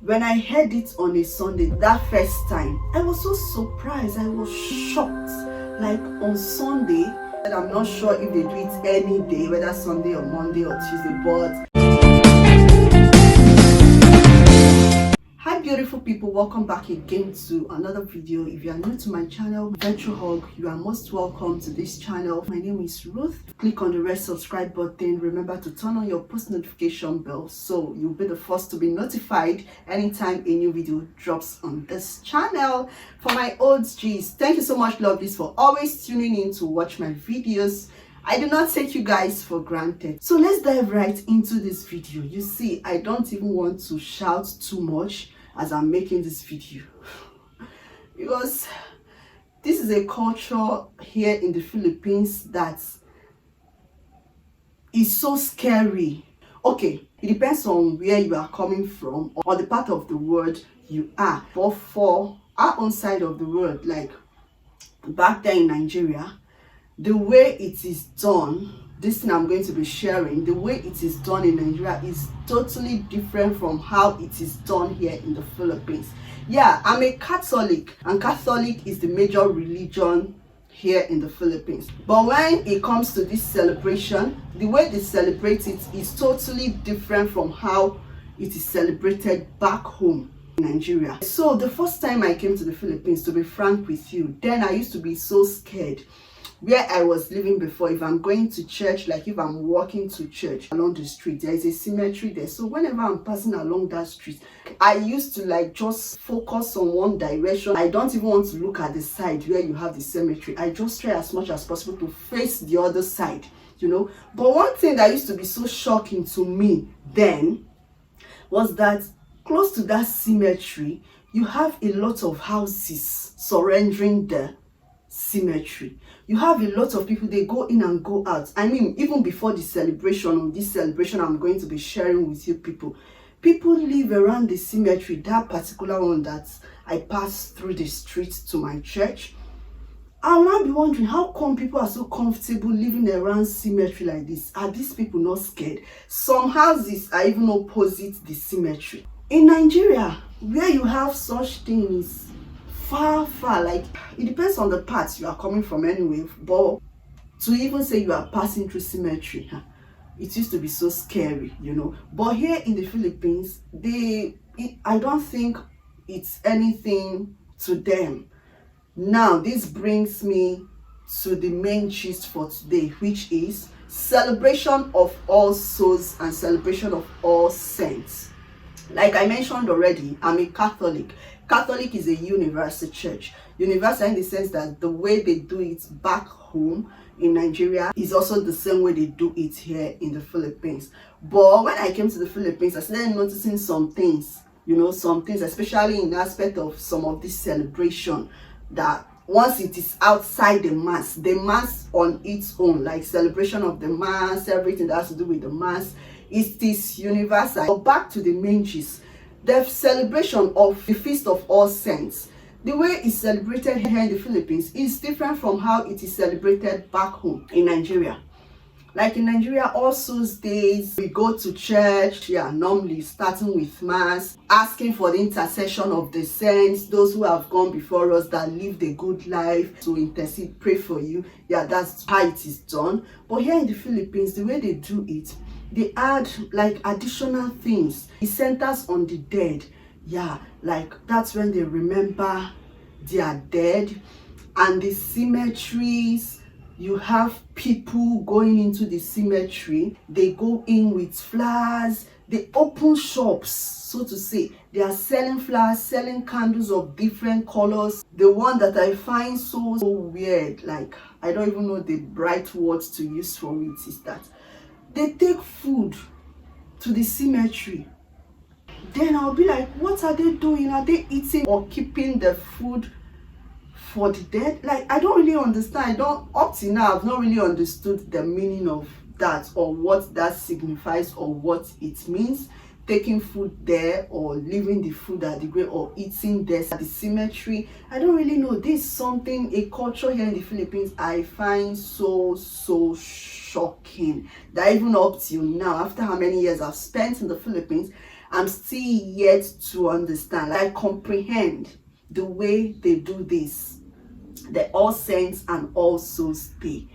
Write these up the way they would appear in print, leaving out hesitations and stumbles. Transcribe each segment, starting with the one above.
When I heard it on a Sunday, that first time, I was so surprised. I was shocked. Like on Sunday, and I'm not sure if they do it any day, whether Sunday or Monday or Tuesday, but hi beautiful people, welcome back again to another video. If you are new to my channel, virtual hug, you are most welcome to this channel. My name is Ruth. Click on the red subscribe button. Remember to turn on your post notification bell so you'll be the first to be notified anytime a new video drops on this channel. For my old G's, thank you so much, lovelies, for always tuning in to watch my videos. I do not take you guys for granted. So let's dive right into this video. You see, I don't even want to shout too much as I'm making this video because this is a culture here in the Philippines that is so scary. Okay, it depends on where you are coming from or the part of the world you are, but for our own side of the world, like back there in Nigeria, the way it is done, this thing I'm going to be sharing, the way it is done in Nigeria is totally different from how it is done here in the Philippines. Yeah, I'm a Catholic, and Catholic is the major religion here in the Philippines. But when it comes to this celebration, the way they celebrate it is totally different from how it is celebrated back home in Nigeria. So the first time I came to the Philippines, to be frank with you, then I used to be so scared. Where I was living before, if I'm going to church, like if I'm walking to church along the street, there is a cemetery there. So whenever I'm passing along that street, I used to like just focus on one direction. I don't even want to look at the side where you have the cemetery. I just try as much as possible to face the other side, you know. But one thing that used to be so shocking to me then was that close to that cemetery, you have a lot of houses surrendering the cemetery. You have a lot of people, they go in and go out. I mean, even before the celebration, on this celebration I'm going to be sharing with you people live around the cemetery, that particular one that I passed through the street to my church. I'll now be wondering, how come people are so comfortable living around cemetery like this? Are these people not scared? Some houses are even opposite the cemetery. In Nigeria, where you have such things, far, like, it depends on the parts you are coming from anyway, but to even say you are passing through cemetery, it used to be so scary, you know. But here in the Philippines, I don't think it's anything to them. Now, this brings me to the main gist for today, which is celebration of all souls and celebration of all saints. Like I mentioned already, I'm a Catholic. Catholic is a universal church. Universal in the sense that the way they do it back home in Nigeria is also the same way they do it here in the Philippines. But when I came to the Philippines, I started noticing some things, you know, some things, especially in the aspect of some of this celebration, that once it is outside the mass on its own, like celebration of the mass, everything that has to do with the mass, it is universal. But back to the main gist, the celebration of the Feast of All Saints, the way it's celebrated here in the Philippines is different from how it is celebrated back home in Nigeria. Like in Nigeria, All Souls Days, we go to church, yeah, normally starting with mass, asking for the intercession of the saints, those who have gone before us that lived a good life, to intercede, pray for you. Yeah, that's how it is done. But here in the Philippines, the way they do it, they add like additional things. It centers on the dead. Yeah, like that's when they remember their dead. And the cemeteries, you have people going into the cemetery. They go in with flowers. They open shops, so to say. They are selling flowers, selling candles of different colors. The one that I find so weird, like I don't even know the right words to use for it, is that they take food to the cemetery. Then I'll be like, what are they doing? Are they eating or keeping the food for the dead? Like, I don't really understand. Up till now, I've not really understood the meaning of that, or what that signifies, or what it means. Taking food there, or leaving the food at the grave, or eating there at the cemetery. I don't really know. This is something, a culture here in the Philippines, I find so shocking, that even up till now, after how many years I've spent in the Philippines, I'm still yet to understand, like comprehend the way they do this. The All Saints and All Souls Day.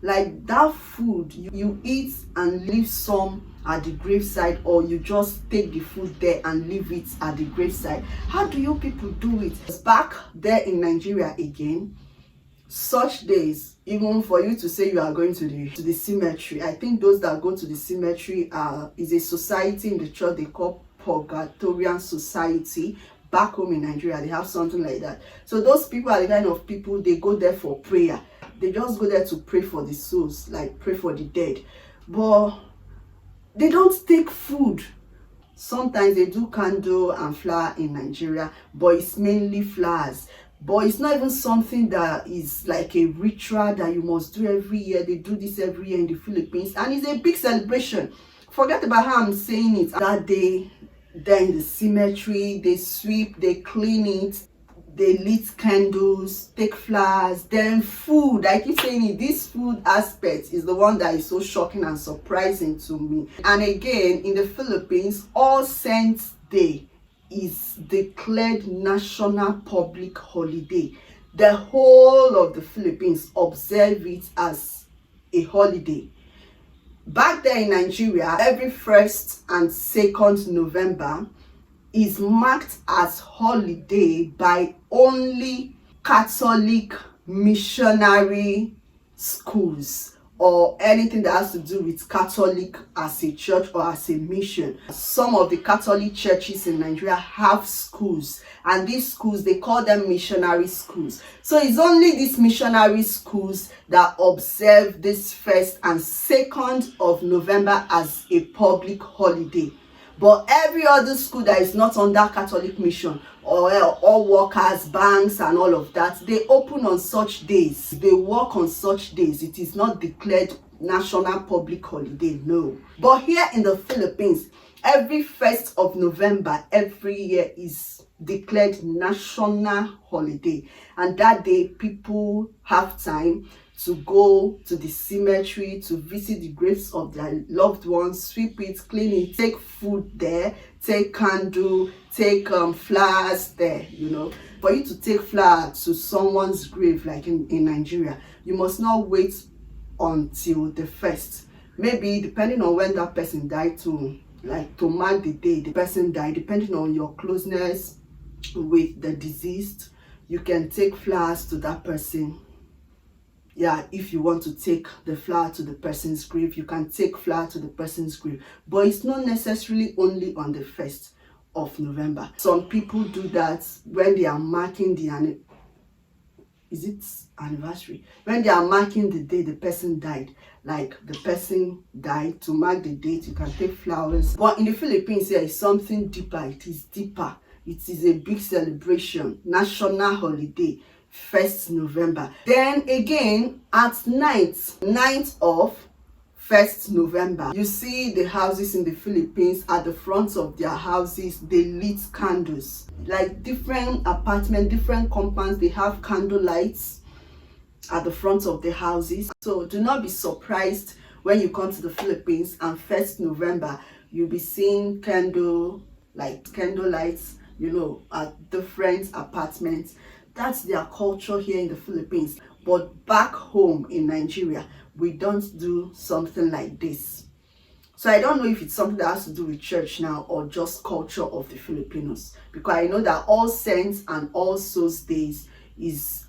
Like that food, you eat and leave some at the graveside, or you just take the food there and leave it at the graveside. How do you people do it? Back there in Nigeria again, such days, even for you to say you are going to the cemetery, I think those that go to the cemetery is a society in the church they call PICTORIAL society. Back home in Nigeria, they have something like that. So those people are the kind of people, they go there for prayer. They just go there to pray for the souls, like pray for the dead. But they don't take food. Sometimes they do candle and flower in Nigeria, but it's mainly flowers. But it's not even something that is like a ritual that you must do every year. They do this every year in the Philippines, and it's a big celebration. Forget about how I'm saying it. That day, then in the cemetery, they sweep, they clean it, they lit candles, take flowers, then food. I keep saying it, this food aspect is the one that is so shocking and surprising to me. And again, in the Philippines, All Saints Day is declared national public holiday. The whole of the Philippines observe it as a holiday. Back there in Nigeria, every 1st and 2nd November is marked as holiday by only Catholic missionary schools, or anything that has to do with Catholic as a church or as a mission. Some of the Catholic churches in Nigeria have schools, and these schools, they call them missionary schools. So it's only these missionary schools that observe this 1st and 2nd of November as a public holiday. But every other school that is not under Catholic mission, or all workers, banks and all of that, they open on such days. They work on such days. It is not declared national public holiday, no. But here in the Philippines, every 1st of November every year is declared national holiday. And that day, people have time to go to the cemetery, to visit the graves of their loved ones, sweep it, clean it, take food there, take candle, take flowers there, you know. For you to take flower to someone's grave, like in Nigeria, you must not wait until the 1st. Maybe depending on when that person died, to mark the day the person died, depending on your closeness with the deceased, you can take flowers to that person. Yeah, if you want to take the flower to the person's grave, you can take flower to the person's grave. But it's not necessarily only on the 1st of November. Some people do that when they are marking the anniversary? When they are marking the day the person died. Like the person died, to mark the date, you can take flowers. But in the Philippines, there is something deeper. It is deeper. It is a big celebration, national holiday. 1st November. Then again, at night of 1st November, you see the houses in the Philippines, at the front of their houses, they lit candles. Like different apartments, different compounds, they have candle lights at the front of the houses. So do not be surprised when you come to the Philippines and 1st November, you'll be seeing candle lights, you know, at different apartments. That's their culture here in the Philippines. But back home in Nigeria, we don't do something like this. So I don't know if it's something that has to do with church now, or just culture of the Filipinos. Because I know that All Saints and All Souls Days is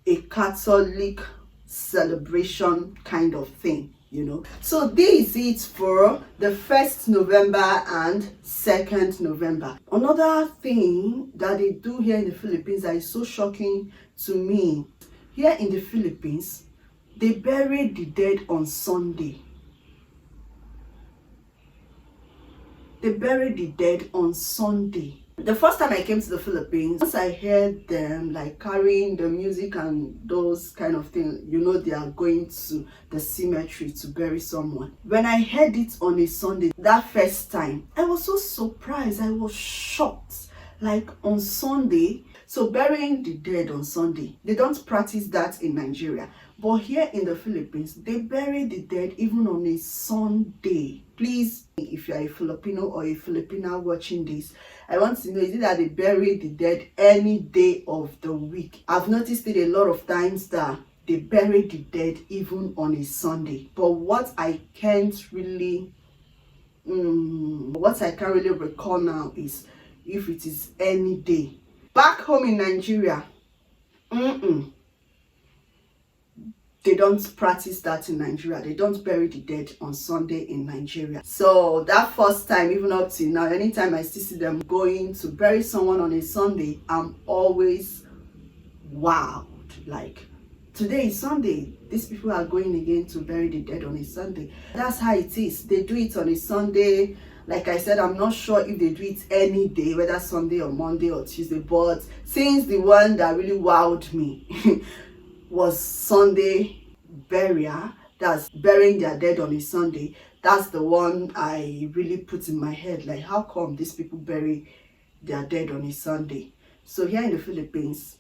a Catholic celebration kind of thing, you know. So this is it for the 1st November and 2nd November. Another thing that they do here in the Philippines that is so shocking to me, here in the Philippines, they bury the dead on Sunday. They bury the dead on Sunday. The first time I came to the Philippines, once I heard them like carrying the music and those kind of things, you know, they are going to the cemetery to bury someone. When I heard it on a Sunday, that first time, I was so surprised. I was shocked. Like on Sunday, so burying the dead on Sunday, they don't practice that in Nigeria. But here in the Philippines, they bury the dead even on a Sunday. Please, if you are a Filipino or a Filipina watching this, I want to know, is it that they bury the dead any day of the week? I've noticed it a lot of times that they bury the dead even on a Sunday. But what I can't really recall now is if it is any day. Back home in Nigeria, they don't practice that in Nigeria. They don't bury the dead on Sunday in Nigeria. So that first time, even up till now, anytime I still see them going to bury someone on a Sunday, I'm always wowed. Like, today is Sunday. These people are going again to bury the dead on a Sunday. That's how it is. They do it on a Sunday. Like I said, I'm not sure if they do it any day, whether Sunday or Monday or Tuesday. But since the one that really wowed me was Sunday burial, that's burying their dead on a Sunday, that's the one I really put in my head, like, how come these people bury their dead on a Sunday? So here in the Philippines,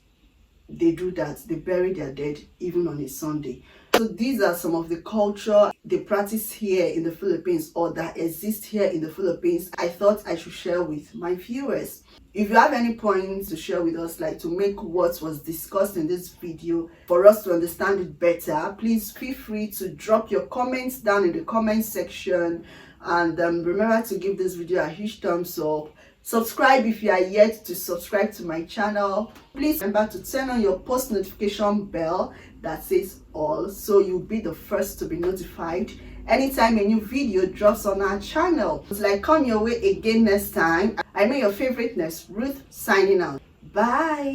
they do that. They bury their dead even on a Sunday. So these are some of the culture they practice here in the Philippines, or that exist here in the Philippines, I thought I should share with my viewers. If you have any points to share with us, like to make what was discussed in this video for us to understand it better, please feel free to drop your comments down in the comment section. And remember to give this video a huge thumbs up. Subscribe if you are yet to subscribe to my channel. Please remember to turn on your post notification bell that says all, so you'll be the first to be notified anytime a new video drops on our channel. It's like, come your way again next time. I know your favorite nurse, Ruth, signing out. Bye.